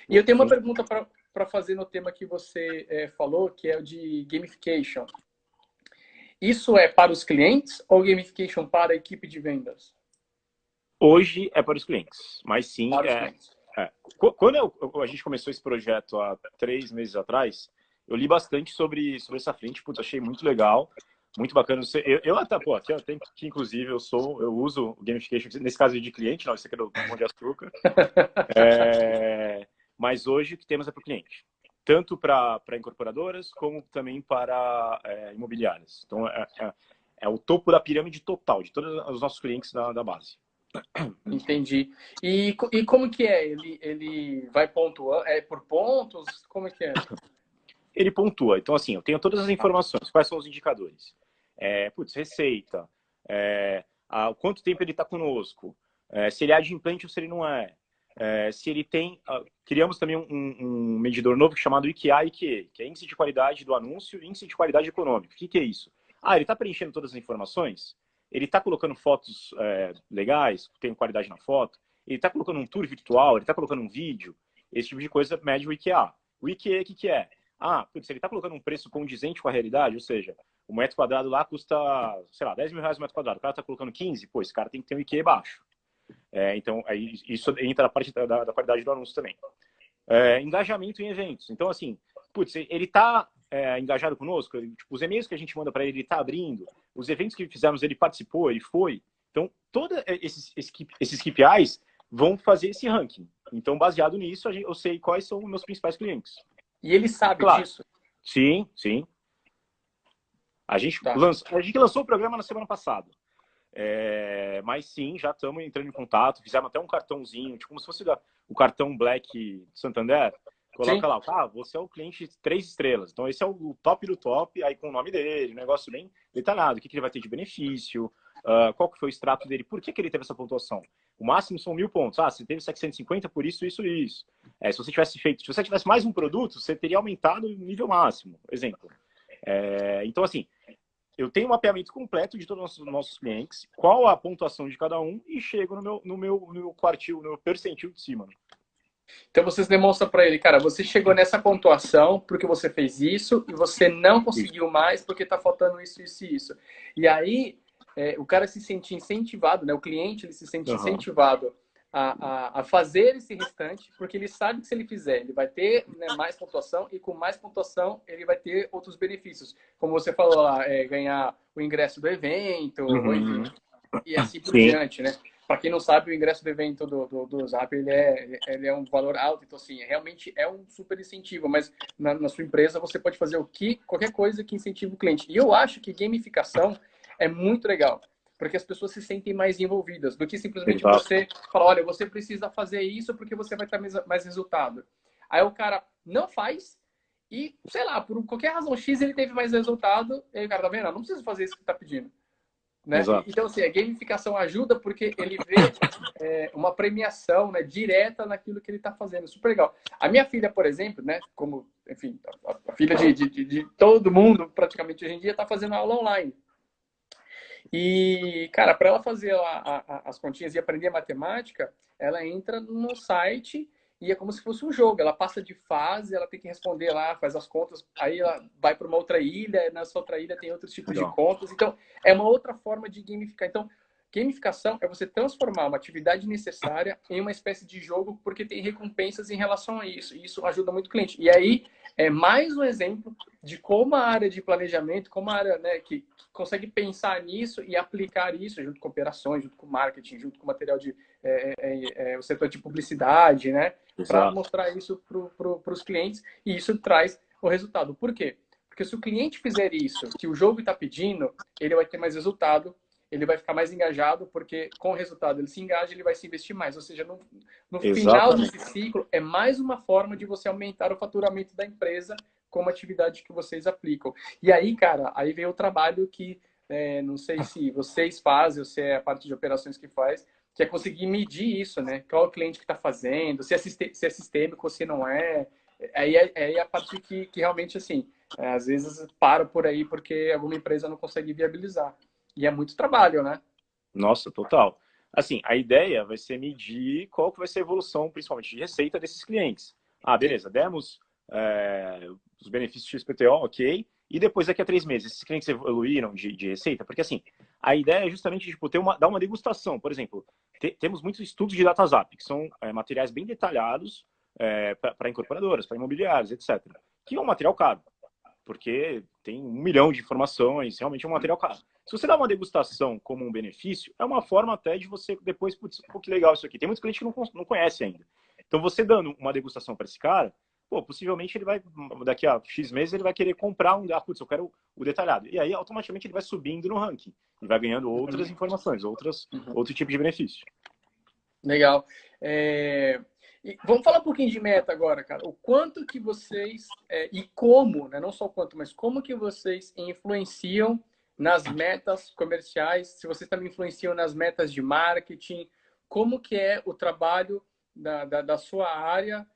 E eu tenho uma pergunta para fazer no tema que você falou, que é o de gamification. Isso é para os clientes ou gamification para a equipe de vendas? Hoje é para os clientes, mas sim, Para os clientes. Quando a gente começou esse projeto há 3 meses atrás, eu li bastante sobre essa frente, putz, achei muito legal, muito bacana. Eu até, pô, aqui eu tenho que, inclusive, eu uso o gamification, nesse caso de cliente, não, isso aqui é do Pão de Açúcar. Mas hoje o que temos é para o cliente, tanto para incorporadoras como também para imobiliárias. Então, é o topo da pirâmide total de todos os nossos clientes da base. Entendi. E como que é? Ele vai pontuando? É por pontos? Como é que é? Ele pontua. Então, assim, eu tenho todas as informações. Quais são os indicadores? Receita. Quanto tempo ele está conosco? Se ele é adimplente ou se ele não é. Se ele tem... criamos também um medidor novo chamado IQA e IQE, que é Índice de Qualidade do Anúncio e Índice de Qualidade Econômico. O que é isso? Ele está preenchendo todas as informações? Ele está colocando fotos legais, tem qualidade na foto? Ele está colocando um tour virtual? Ele está colocando um vídeo? Esse tipo de coisa mede o IQA. O IQE, o que é? Putz, ele está colocando um preço condizente com a realidade, ou seja, o metro quadrado lá custa, sei lá, 10 mil reais o metro quadrado. O cara está colocando 15, pô, esse cara tem que ter um IQ baixo. Então, aí, isso entra na parte da qualidade do anúncio também. Engajamento em eventos. Então, assim, putz, ele está engajado conosco, tipo, os e-mails que a gente manda para ele, ele está abrindo, os eventos que fizemos, ele participou, ele foi. Então, todos esses KPIs vão fazer esse ranking. Então, baseado nisso, eu sei quais são os meus principais clientes. E ele E, sabe claro, disso? sim, sim. A gente lançou o programa na semana passada. Mas sim, já estamos entrando em contato. Fizemos até um cartãozinho, tipo, como se fosse o cartão Black Santander. Coloca Sim. lá, você é o cliente 3 estrelas. Então, esse é o top do top, aí com o nome dele, negócio bem detalhado. O que ele vai ter de benefício, qual que foi o extrato dele, por que ele teve essa pontuação. O máximo são 1.000 pontos. Você teve 750 por isso, isso e isso. Se você tivesse mais um produto, você teria aumentado o nível máximo. Exemplo. Então, assim, eu tenho um mapeamento completo de todos os nossos clientes, qual a pontuação de cada um, e chego no meu quartil, no meu percentil de cima. Então vocês demonstram para ele, cara, você chegou nessa pontuação porque você fez isso e você não Isso. conseguiu mais porque está faltando isso, isso e isso. E aí o cara se sente incentivado, né? O cliente ele se sente Aham. incentivado a fazer esse restante, porque ele sabe que se ele fizer, ele vai ter, né, mais pontuação e com mais pontuação ele vai ter outros benefícios. Como você falou lá, ganhar o ingresso do evento, ou enfim, Uhum. e assim por Sim, diante, né? Para quem não sabe, o ingresso do evento do Zap ele é um valor alto, então assim, realmente é um super incentivo, mas na sua empresa você pode fazer qualquer coisa que incentive o cliente. E eu acho que gamificação é muito legal, porque as pessoas se sentem mais envolvidas do que simplesmente exato. você falar, olha, você precisa fazer isso porque você vai ter mais resultado. Aí o cara não faz e, sei lá, por qualquer razão X ele teve mais resultado, e aí o cara tá vendo, não precisa fazer isso que tá pedindo. Né? Exato. Então, assim, a gamificação ajuda porque ele vê uma premiação, né, direta naquilo que ele está fazendo. Super legal. A minha filha, por exemplo, né, como, enfim, a filha de todo mundo, praticamente hoje em dia, está fazendo aula online. E, cara, para ela fazer as continhas e aprender matemática, ela entra no site e é como se fosse um jogo. Ela passa de fase, ela tem que responder lá, faz as contas, aí ela vai para uma outra ilha, nessa outra ilha tem outros tipos de Legal. contas. Então, é uma outra forma de gamificar. Então, gamificação é você transformar uma atividade necessária em uma espécie de jogo, porque tem recompensas em relação a isso. E isso ajuda muito o cliente. E aí, é mais um exemplo de como a área de planejamento, como a área, né, que consegue pensar nisso e aplicar isso junto com operações, junto com marketing, junto com material de o setor de publicidade, né, para Exato. mostrar isso para os clientes e isso traz o resultado. Por quê? Porque se o cliente fizer isso, que o jogo está pedindo, ele vai ter mais resultado, ele vai ficar mais engajado, porque com o resultado ele se engaja, ele vai se investir mais. Ou seja, no final desse Exatamente. ciclo, é mais uma forma de você aumentar o faturamento da empresa como atividade que vocês aplicam. E aí, cara, aí vem o trabalho que não sei se vocês fazem ou se é a parte de operações que faz, que é conseguir medir isso, né? Qual é o cliente que está fazendo, se é sistêmico ou se não é. Aí é a parte que realmente, assim, às vezes para por aí porque alguma empresa não consegue viabilizar. E é muito trabalho, né? Nossa, total. Assim, a ideia vai ser medir qual que vai ser a evolução, principalmente de receita desses clientes. Ah, beleza, demos os benefícios XPTO, ok. E depois, daqui a 3 meses, esses clientes evoluíram de receita? Porque, assim, a ideia é justamente tipo, dar uma degustação. Por exemplo, temos muitos estudos de DataZap, que são materiais bem detalhados para incorporadoras, para imobiliários, etc. Que é um material caro, porque tem 1 milhão de informações, realmente é um material caro. Se você dá uma degustação como um benefício, é uma forma até de você depois, putz, pô, que legal isso aqui. Tem muitos clientes que não conhecem ainda. Então, você dando uma degustação para esse cara, pô, possivelmente ele vai, daqui a X meses, ele vai querer comprar putz, eu quero o detalhado. E aí, automaticamente, ele vai subindo no ranking e vai ganhando outras informações, outro tipo de benefício. Legal. E vamos falar um pouquinho de meta agora, cara. O quanto que vocês, e como, né? Não só o quanto, mas como que vocês influenciam nas metas comerciais, se vocês também influenciam nas metas de marketing, como que é o trabalho da sua área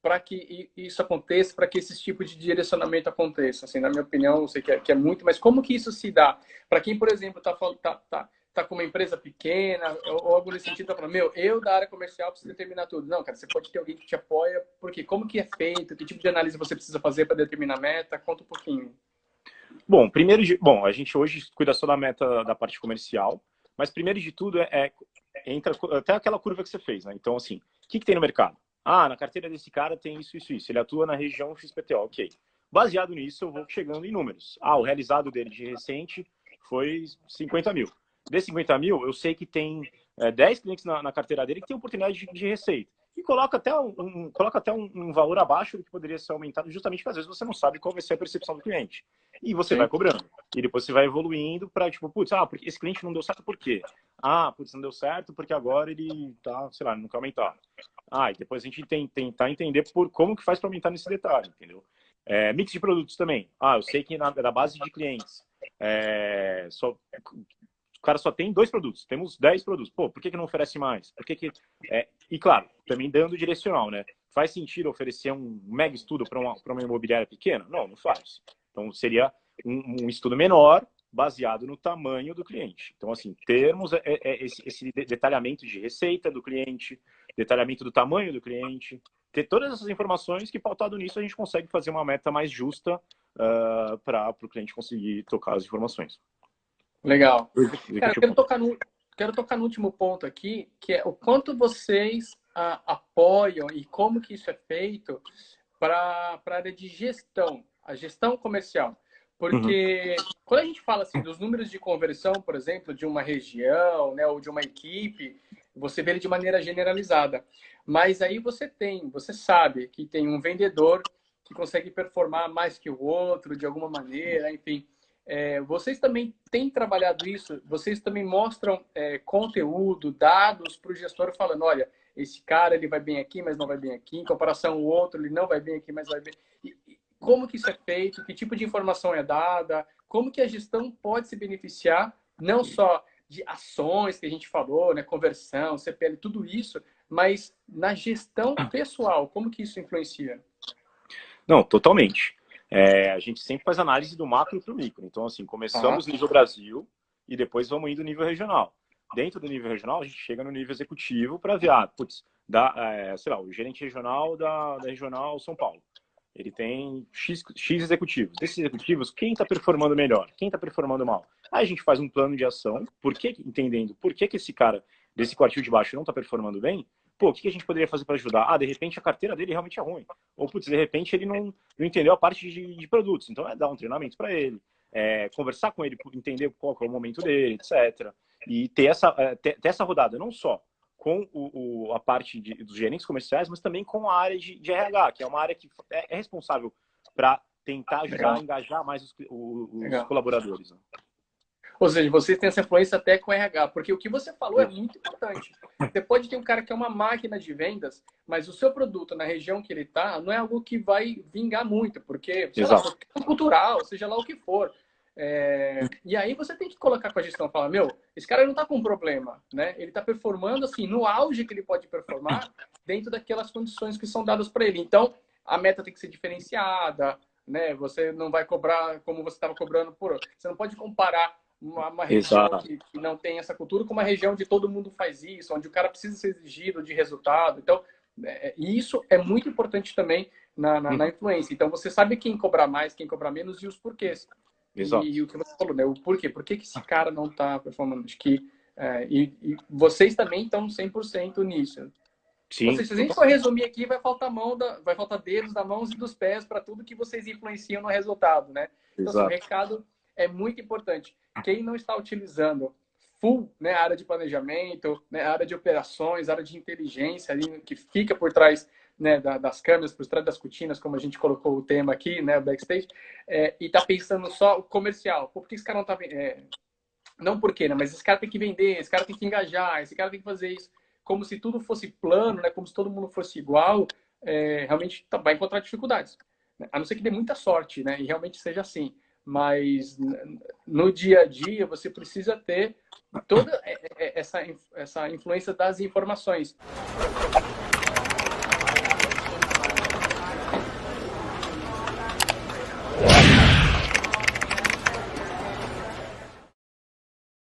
para que isso aconteça, para que esse tipo de direcionamento aconteça. Assim, na minha opinião, eu sei que é muito, mas como que isso se dá? Para quem, por exemplo, tá com uma empresa pequena, ou algo nesse sentido, tá falando, eu da área comercial preciso determinar tudo. Não, cara, você pode ter alguém que te apoia, porque como que é feito, que tipo de análise você precisa fazer para determinar a meta? Conta um pouquinho. Bom, a gente hoje cuida só da meta da parte comercial, mas primeiro de tudo entra até aquela curva que você fez, né? Então, assim, o que tem no mercado? Ah, na carteira desse cara tem isso, isso, isso. Ele atua na região XPTO, ok. Baseado nisso, eu vou chegando em números. Ah, o realizado dele de recente foi 50 mil. Desses 50 mil, eu sei que tem 10 clientes na carteira dele que tem oportunidade de receita. E coloca até um valor abaixo do que poderia ser aumentado, justamente porque às vezes você não sabe qual vai ser a percepção do cliente. E você vai Sim. cobrando. E depois você vai evoluindo para, tipo, putz, porque esse cliente não deu certo por quê? Ah, putz, não deu certo porque agora ele tá, sei lá, não quer aumentar. Ah, e depois a gente tentar entender como que faz para aumentar nesse detalhe, entendeu? Mix de produtos também. Ah, eu sei que da base de clientes, o cara só tem 2 produtos, temos 10 produtos. Pô, por que não oferece mais? E claro, também dando direcional, né? Faz sentido oferecer um mega estudo para uma imobiliária pequena? Não, não faz. Então, seria um estudo menor, baseado no tamanho do cliente. Então, assim, termos esse detalhamento de receita do cliente, detalhamento do tamanho do cliente, ter todas essas informações que, pautado nisso, a gente consegue fazer uma meta mais justa para o cliente conseguir tocar as informações. Legal. Cara, quero tocar no último ponto aqui, que é o quanto vocês apoiam e como que isso é feito para a área de gestão, a gestão comercial. Porque quando a gente fala assim dos números de conversão, por exemplo, de uma região, né, ou de uma equipe, você vê ele de maneira generalizada. Mas aí você sabe que tem um vendedor que consegue performar mais que o outro, de alguma maneira, enfim. Vocês também têm trabalhado isso? Vocês também mostram conteúdo, dados para o gestor falando, olha, esse cara ele vai bem aqui, mas não vai bem aqui, em comparação ao outro, ele não vai bem aqui, mas vai bem. Como que isso é feito? Que tipo de informação é dada? Como que a gestão pode se beneficiar não só de ações que a gente falou, né, conversão, CPL, tudo isso, mas na gestão pessoal, como que isso influencia? Não, totalmente. A gente sempre faz análise do macro para o micro. Então, assim, começamos nível Brasil e depois vamos indo nível regional. Dentro do nível regional, a gente chega no nível executivo para ver, sei lá, o gerente regional da Regional São Paulo. Ele tem X executivos. Desses executivos, quem está performando melhor? Quem está performando mal? Aí a gente faz um plano de ação, entendendo por que esse cara desse quartil de baixo não está performando bem. Pô, o que a gente poderia fazer para ajudar? De repente a carteira dele realmente é ruim. Ou, de repente ele não entendeu a parte de produtos. Então, dar um treinamento para ele, conversar com ele, entender qual é o momento dele, etc. E ter essa rodada, não só com a parte dos gerentes comerciais, mas também com a área de RH, que é uma área que é responsável para tentar ajudar a engajar mais os colaboradores. Né? Ou seja, vocês têm essa influência até com o RH, porque o que você falou é muito importante. Você pode ter um cara que é uma máquina de vendas, mas o seu produto na região que ele está não é algo que vai vingar muito, porque, sei lá, é cultural, seja lá o que for. E aí você tem que colocar com a gestão, falar, esse cara não está com problema, né? Ele está performando assim, no auge que ele pode performar, dentro daquelas condições que são dadas para ele. Então, a meta tem que ser diferenciada, né? Você não vai cobrar como você estava cobrando Você não pode comparar uma região que não tem essa cultura com uma região onde todo mundo faz isso, onde o cara precisa ser exigido de resultado. Então, isso é muito importante também na influência. Então, você sabe quem cobrar mais, quem cobrar menos e os porquês. E o que você falou, né? O porquê. Por que esse cara não está performando? Acho que, e vocês também estão 100% nisso. Sim. Ou seja, se a gente for resumir aqui, vai faltar dedos da mãos e dos pés para tudo que vocês influenciam no resultado, né? Então, assim, o recado é muito importante. Quem não está utilizando full, né, a área de planejamento, né, a área de operações, a área de inteligência ali, que fica por trás, né, das câmeras, por trás das cortinas, como a gente colocou o tema aqui, né, o backstage, e está pensando só o comercial. Por que esse cara não está... não por quê, né, mas esse cara tem que vender, esse cara tem que engajar, esse cara tem que fazer isso. Como se tudo fosse plano, né, como se todo mundo fosse igual, realmente vai encontrar dificuldades. Né? A não ser que dê muita sorte, né, e realmente seja assim. Mas no dia a dia você precisa ter toda essa influência das informações.